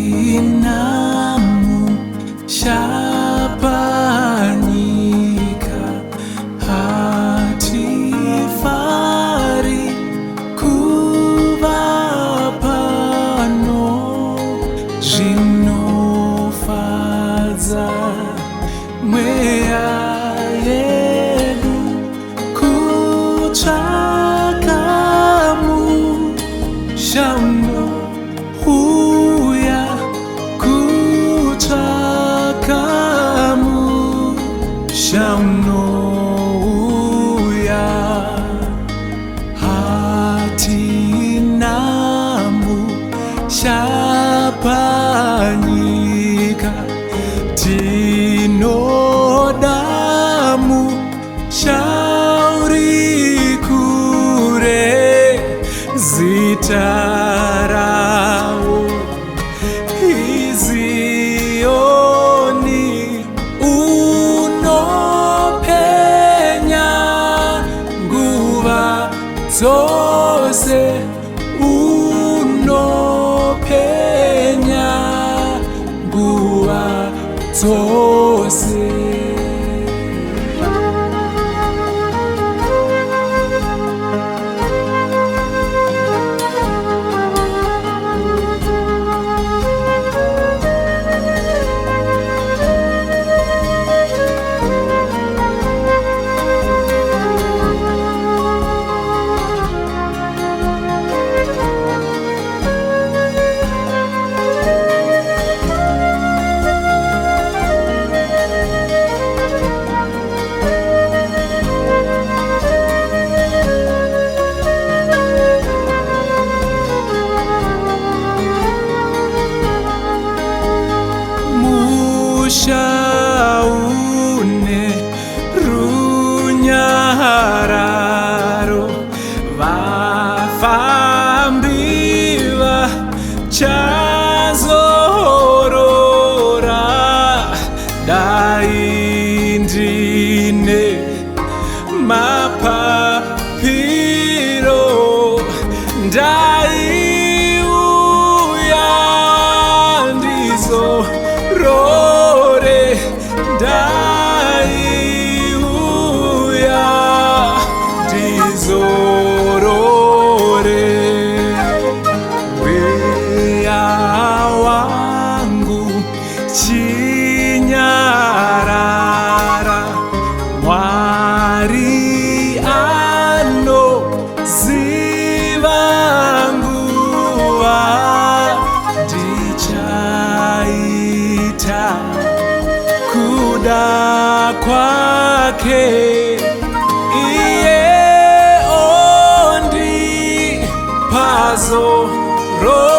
Hatinamu shapanika, hatifari kuvapano, zvinofadza mweya yedu kutsvaka mushando uya kutsvaka mushando uya. Hatinamu shapanyika, tinodamu shauri kure zitarao Zioni unopenya nguva dzose, unopenya nguva dzose. Mushaune runyararo, vafambi vachazorora, dai ndine mapapiro ndaiuya ndizorore, ndaiuya ndizorore. Mweya wangu chinyarara, Mwari anoziva nguva ndichaita kuda kwake, iye ondipa zororo.